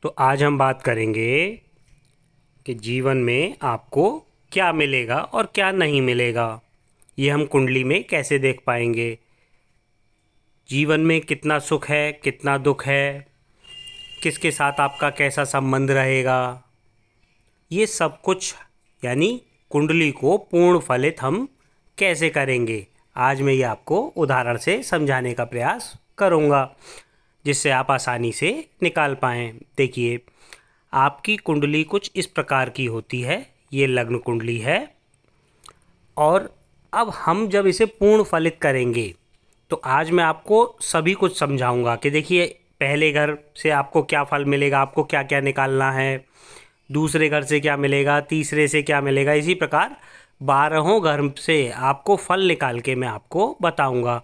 तो आज हम बात करेंगे कि जीवन में आपको क्या मिलेगा और क्या नहीं मिलेगा। ये हम कुंडली में कैसे देख पाएंगे। जीवन में कितना सुख है, कितना दुख है, किसके साथ आपका कैसा संबंध रहेगा, ये सब कुछ यानी कुंडली को पूर्ण फलित हम कैसे करेंगे। आज मैं ये आपको उदाहरण से समझाने का प्रयास करूँगा जिससे आप आसानी से निकाल पाएँ। देखिए, आपकी कुंडली कुछ इस प्रकार की होती है। ये लग्न कुंडली है और अब हम जब इसे पूर्ण फलित करेंगे तो आज मैं आपको सभी कुछ समझाऊंगा कि देखिए, पहले घर से आपको क्या फल मिलेगा, आपको क्या क्या निकालना है, दूसरे घर से क्या मिलेगा, तीसरे से क्या मिलेगा, इसी प्रकार 12 घर से आपको फल निकाल के मैं आपको बताऊंगा।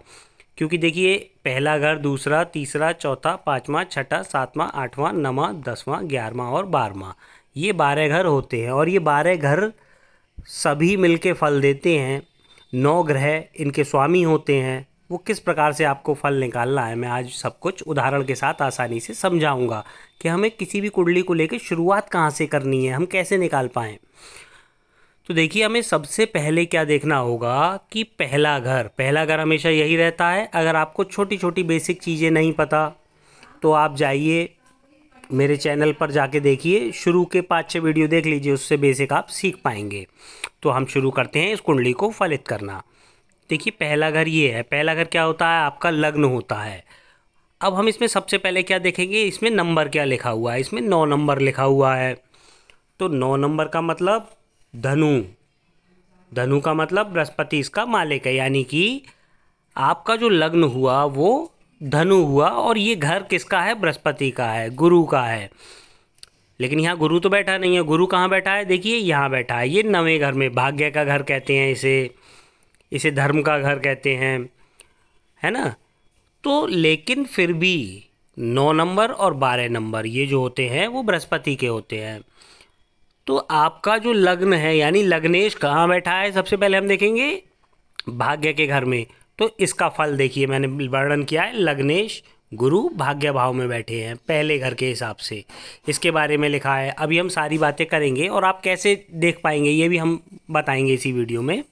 क्योंकि देखिए, पहला घर, दूसरा, तीसरा, चौथा, पाँचवा, छठा, सातवां, आठवां, नौवां, 10वां, 11वां और 12वां, ये 12 घर होते हैं और ये 12 घर सभी मिलके फल देते हैं। 9 ग्रह इनके स्वामी होते हैं। वो किस प्रकार से आपको फल निकालना है मैं आज सब कुछ उदाहरण के साथ आसानी से समझाऊंगा कि हमें किसी भी कुंडली को लेकर शुरुआत कहाँ से करनी है, हम कैसे निकाल पाएँ। तो देखिए, हमें सबसे पहले क्या देखना होगा कि पहला घर हमेशा यही रहता है। अगर आपको छोटी छोटी बेसिक चीज़ें नहीं पता तो आप जाइए मेरे चैनल पर जाके देखिए, शुरू के 5-6 वीडियो देख लीजिए, उससे बेसिक आप सीख पाएंगे। तो हम शुरू करते हैं इस कुंडली को फलित करना। देखिए, पहला घर ये है। पहला घर क्या होता है? आपका लग्न होता है। अब हम इसमें सबसे पहले क्या देखेंगे, इसमें नंबर क्या लिखा हुआ है। इसमें 9 नंबर लिखा हुआ है। तो 9 नंबर का मतलब धनु। धनु का मतलब बृहस्पति इसका मालिक है, यानी कि आपका जो लग्न हुआ वो धनु हुआ और ये घर किसका है? बृहस्पति का है, गुरु का है। लेकिन यहाँ गुरु तो बैठा नहीं है। गुरु कहाँ बैठा है? देखिए, यहाँ बैठा है। ये 9वें घर में, भाग्य का घर कहते हैं इसे धर्म का घर कहते हैं, है ना। तो लेकिन फिर भी 9 नंबर और 12 नंबर ये जो होते हैं वो बृहस्पति के होते हैं। तो आपका जो लग्न है यानी लग्नेश कहाँ बैठा है? सबसे पहले हम देखेंगे भाग्य के घर में। तो इसका फल देखिए, मैंने वर्णन किया है, लग्नेश गुरु भाग्य भाव में बैठे हैं पहले घर के हिसाब से। इसके बारे में लिखा है। अभी हम सारी बातें करेंगे और आप कैसे देख पाएंगे ये भी हम बताएंगे इसी वीडियो में।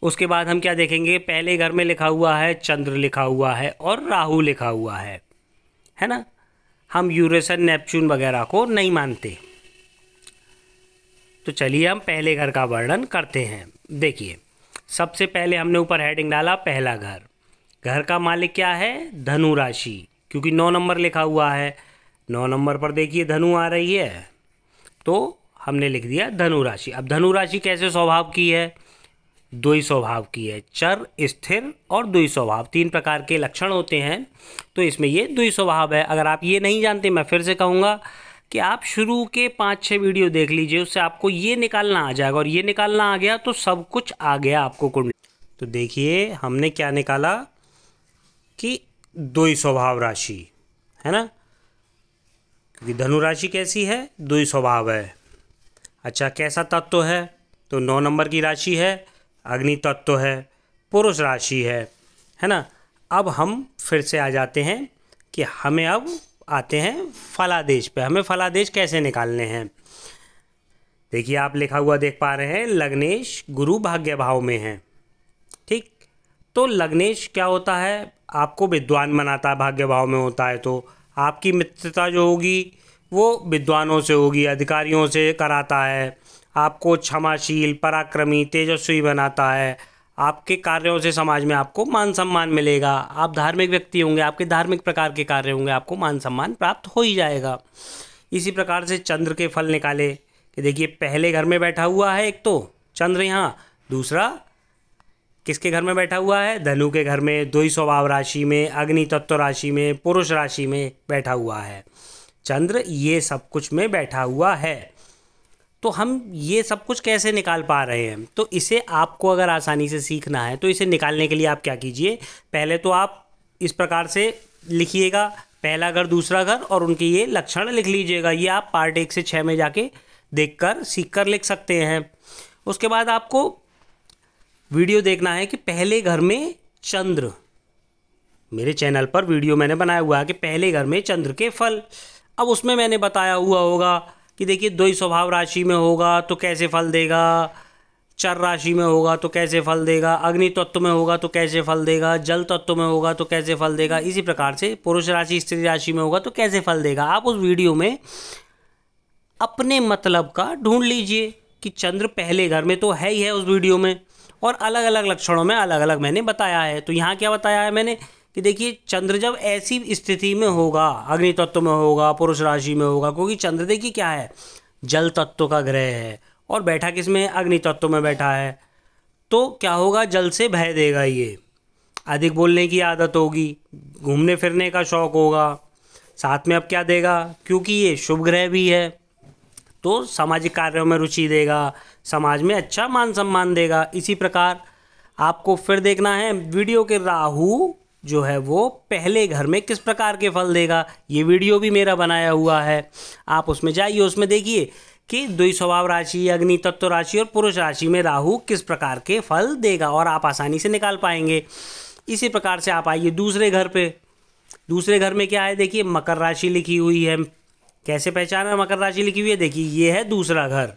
उसके बाद हम क्या देखेंगे, पहले घर में लिखा हुआ है, चंद्र लिखा हुआ है और राहु लिखा हुआ है ना। हम यूरेसन, नेपच्यून वगैरह को नहीं मानते। तो चलिए हम पहले घर का वर्णन करते हैं। देखिए, सबसे पहले हमने ऊपर हेडिंग डाला पहला घर। घर का मालिक क्या है? धनु राशि, क्योंकि 9 नंबर लिखा हुआ है। 9 नंबर पर देखिए धनु आ रही है, तो हमने लिख दिया धनु राशि। अब धनु राशि कैसे स्वभाव की है? द्वि स्वभाव की है। चर, स्थिर और द्वि स्वभाव, 3 प्रकार के लक्षण होते हैं। तो इसमें ये द्वि स्वभाव है। अगर आप ये नहीं जानते, मैं फिर से कहूँगा कि आप शुरू के 5-6 वीडियो देख लीजिए, उससे आपको ये निकालना आ जाएगा और ये निकालना आ गया तो सब कुछ आ गया आपको कुंडली। तो देखिए, हमने क्या निकाला कि द्वि स्वभाव राशि, है ना, क्योंकि धनु राशि कैसी है? द्वि स्वभाव है। अच्छा, कैसा तत्व है? तो 9 नंबर की राशि है, अग्नि तत्व है, पुरुष राशि है ना। अब हम फिर से आ जाते हैं कि हमें अब आते हैं फलादेश पे। हमें फलादेश कैसे निकालने हैं? देखिए, आप लिखा हुआ देख पा रहे हैं, लग्नेश गुरु भाग्य भाव में है। ठीक, तो लग्नेश क्या होता है? आपको विद्वान बनाता है, भाग्य भाव में होता है। तो आपकी मित्रता जो होगी वो विद्वानों से होगी, अधिकारियों से कराता है। आपको क्षमाशील, पराक्रमी, तेजस्वी बनाता है। आपके कार्यों से समाज में आपको मान सम्मान मिलेगा। आप धार्मिक व्यक्ति होंगे, आपके धार्मिक प्रकार के कार्य होंगे, आपको मान सम्मान प्राप्त हो ही जाएगा। इसी प्रकार से चंद्र के फल निकाले कि देखिए, पहले घर में बैठा हुआ है एक तो चंद्र यहाँ, दूसरा किसके घर में बैठा हुआ है? धनु के घर में, द्वि स्वभाव राशि में, अग्नि तत्व राशि में, पुरुष राशि में बैठा हुआ है चंद्र। ये सब कुछ में बैठा हुआ है। तो हम ये सब कुछ कैसे निकाल पा रहे हैं? तो इसे आपको अगर आसानी से सीखना है तो इसे निकालने के लिए आप क्या कीजिए, पहले तो आप इस प्रकार से लिखिएगा, पहला घर, दूसरा घर और उनके ये लक्षण लिख लीजिएगा। ये आप पार्ट 1 से 6 में जाके देखकर सीखकर लिख सकते हैं। उसके बाद आपको वीडियो देखना है कि पहले घर में चंद्र, मेरे चैनल पर वीडियो मैंने बनाया हुआ है कि पहले घर में चंद्र के फल। अब उसमें मैंने बताया हुआ होगा कि देखिए द्वि स्वभाव राशि में होगा तो कैसे फल देगा, चर राशि में होगा तो कैसे फल देगा, अग्नि तत्व में होगा तो कैसे फल देगा, जल तत्व में होगा तो कैसे फल देगा, इसी प्रकार से पुरुष राशि स्त्री राशि में होगा तो कैसे फल देगा। आप उस वीडियो में अपने मतलब का ढूंढ लीजिए कि चंद्र पहले घर में तो है ही है उस वीडियो में, और अलग अलग लक्षणों में अलग अलग मैंने बताया है। तो यहाँ क्या बताया है मैंने कि देखिए चंद्र जब ऐसी स्थिति में होगा, अग्नि तत्व में होगा, पुरुष राशि में होगा, क्योंकि चंद्र देखिए क्या है, जल तत्व का ग्रह है और बैठा किस में, अग्नि तत्व में बैठा है। तो क्या होगा, जल से भय देगा, ये अधिक बोलने की आदत होगी, घूमने फिरने का शौक होगा, साथ में अब क्या देगा, क्योंकि ये शुभ ग्रह भी है तो सामाजिक कार्यों में रुचि देगा, समाज में अच्छा मान सम्मान देगा। इसी प्रकार आपको फिर देखना है वीडियो के राहु जो है वो पहले घर में किस प्रकार के फल देगा। ये वीडियो भी मेरा बनाया हुआ है, आप उसमें जाइए, उसमें देखिए कि द्वि स्वभाव राशि, अग्नि तत्व राशि और पुरुष राशि में राहु किस प्रकार के फल देगा, और आप आसानी से निकाल पाएंगे। इसी प्रकार से आप आइए दूसरे घर पे। दूसरे घर में क्या है, देखिए मकर राशि लिखी हुई है। कैसे पहचाना मकर राशि लिखी हुई है, देखिए ये है दूसरा घर।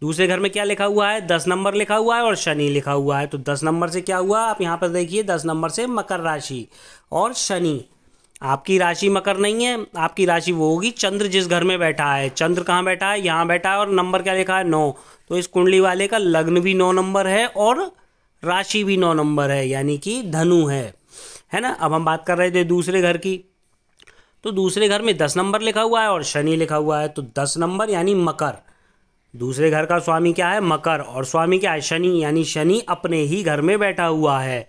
दूसरे घर में क्या लिखा हुआ है, 10 नंबर लिखा हुआ है और शनि लिखा हुआ है। तो 10 नंबर से क्या हुआ, आप यहाँ पर देखिए 10 नंबर से मकर राशि और शनि। आपकी राशि मकर नहीं है, आपकी राशि वो होगी चंद्र जिस घर में बैठा है। चंद्र कहाँ बैठा है, यहाँ बैठा है, और नंबर क्या लिखा है, 9। तो इस कुंडली वाले का लग्न भी 9 नंबर है और राशि भी 9 नंबर है, यानी कि धनु है ना। अब हम बात कर रहे थे दूसरे घर की। तो दूसरे घर में 10 नंबर लिखा हुआ है और शनि लिखा हुआ है। तो 10 नंबर यानी मकर, दूसरे घर का स्वामी क्या है, मकर, और स्वामी क्या है, शनि, यानी शनि अपने ही घर में बैठा हुआ है।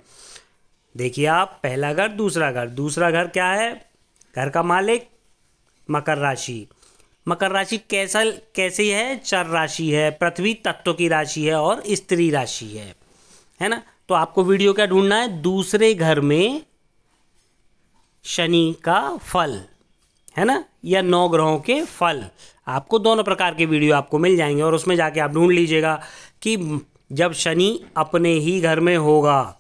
देखिए आप, पहला घर, दूसरा घर। दूसरा घर क्या है, घर का मालिक मकर राशि। मकर राशि कैसी है, चर राशि है, पृथ्वी तत्व की राशि है और स्त्री राशि है ना। तो आपको वीडियो क्या ढूंढना है, दूसरे घर में शनि का फल, है ना, या 9 ग्रहों के फल। आपको दोनों प्रकार के वीडियो आपको मिल जाएंगे और उसमें जाके आप ढूंढ लीजिएगा कि जब शनि अपने ही घर में होगा,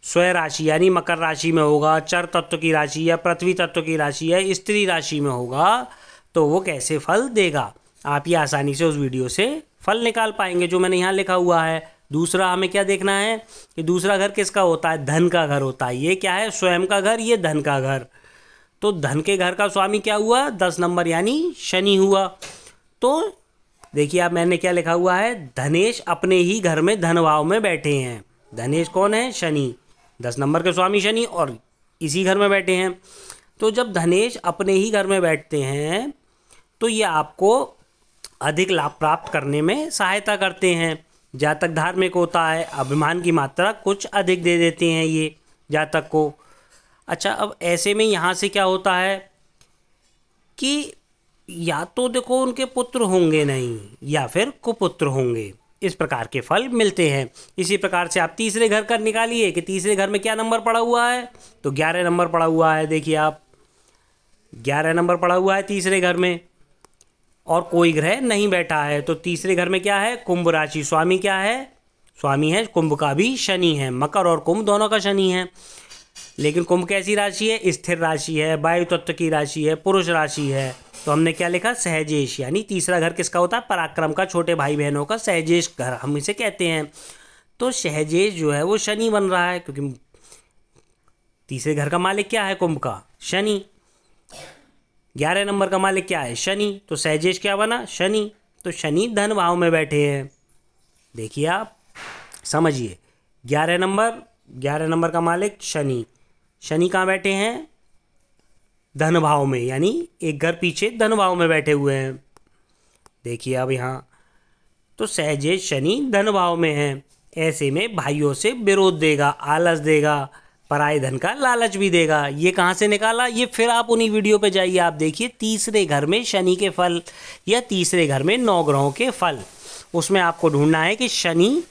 स्वयं राशि यानी मकर राशि में होगा, चर तत्व की राशि या पृथ्वी तत्व की राशि या स्त्री राशि में होगा, तो वो कैसे फल देगा। आप ये आसानी से उस वीडियो से फल निकाल पाएंगे जो मैंने यहाँ लिखा हुआ है। दूसरा हमें क्या देखना है कि दूसरा घर किसका होता है, धन का घर होता है। ये क्या है, स्वयं का घर, ये धन का घर। तो धन के घर का स्वामी क्या हुआ, 10 नंबर यानी शनि हुआ। तो देखिए आप, मैंने क्या लिखा हुआ है, धनेश अपने ही घर में धन भाव में बैठे हैं। धनेश कौन है, शनि, 10 नंबर के स्वामी शनि और इसी घर में बैठे हैं। तो जब धनेश अपने ही घर में बैठते हैं तो ये आपको अधिक लाभ प्राप्त करने में सहायता करते हैं। जातक धार्मिक होता है, अभिमान की मात्रा कुछ अधिक दे देते हैं ये जातक को। अच्छा, अब ऐसे में यहाँ से क्या होता है कि या तो देखो उनके पुत्र होंगे नहीं या फिर कुपुत्र होंगे, इस प्रकार के फल मिलते हैं। इसी प्रकार से आप तीसरे घर का निकालिए कि तीसरे घर में क्या नंबर पड़ा हुआ है, तो 11 नंबर पड़ा हुआ है। देखिए आप, 11 नंबर पड़ा हुआ है तीसरे घर में और कोई ग्रह नहीं बैठा है। तो तीसरे घर में क्या है, कुंभ राशि। स्वामी क्या है, स्वामी है कुंभ का भी शनि है। मकर और कुंभ दोनों का शनि है, लेकिन कुंभ कैसी राशि है, स्थिर राशि है, वायु तत्व की राशि है, पुरुष राशि है। तो हमने क्या लिखा, सहजेश, यानी तीसरा घर किसका होता है, पराक्रम का, छोटे भाई बहनों का सहजेश घर हम इसे कहते हैं। तो सहजेश जो है वो शनि बन रहा है, क्योंकि तीसरे घर का मालिक क्या है, कुंभ का, शनि। 11 नंबर का मालिक क्या है, शनि। तो सहजेश क्या बना, शनि। तो शनि धन भाव में बैठे हैं। देखिए आप समझिए, 11 नंबर का मालिक शनि। शनि कहाँ बैठे हैं, धन भाव में, यानी एक घर पीछे धन भाव में बैठे हुए हैं। देखिए अब यहाँ, तो सहजेश शनि धन भाव में है। ऐसे में भाइयों से विरोध देगा, आलस देगा, पराये धन का लालच भी देगा। ये कहाँ से निकाला, ये फिर आप उन्हीं वीडियो पे जाइए, आप देखिए तीसरे घर में शनि के फल या तीसरे घर में 9 ग्रहों के फल। उसमें आपको ढूंढना है कि शनि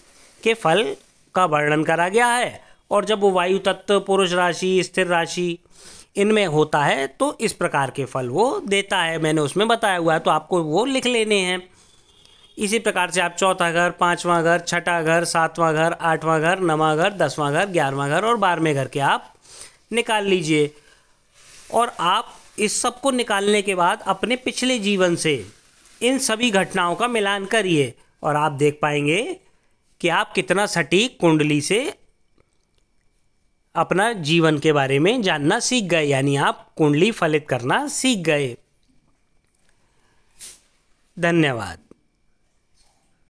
के फल का वर्णन करा गया है, और जब वो वायु तत्व, पुरुष राशि, स्थिर राशि इनमें होता है तो इस प्रकार के फल वो देता है। मैंने उसमें बताया हुआ है, तो आपको वो लिख लेने हैं। इसी प्रकार से आप चौथा घर, 5वां घर, छठा घर, 7वां घर, 8वां घर, 9वां घर, 10वां घर, 11वां घर और 12वें घर के आप निकाल लीजिए। और आप इस सब को निकालने के बाद अपने पिछले जीवन से इन सभी घटनाओं का मिलान करिए और आप देख पाएंगे कि आप कितना सटीक कुंडली से अपना जीवन के बारे में जानना सीख गए, यानी आप कुंडली फलित करना सीख गए। धन्यवाद।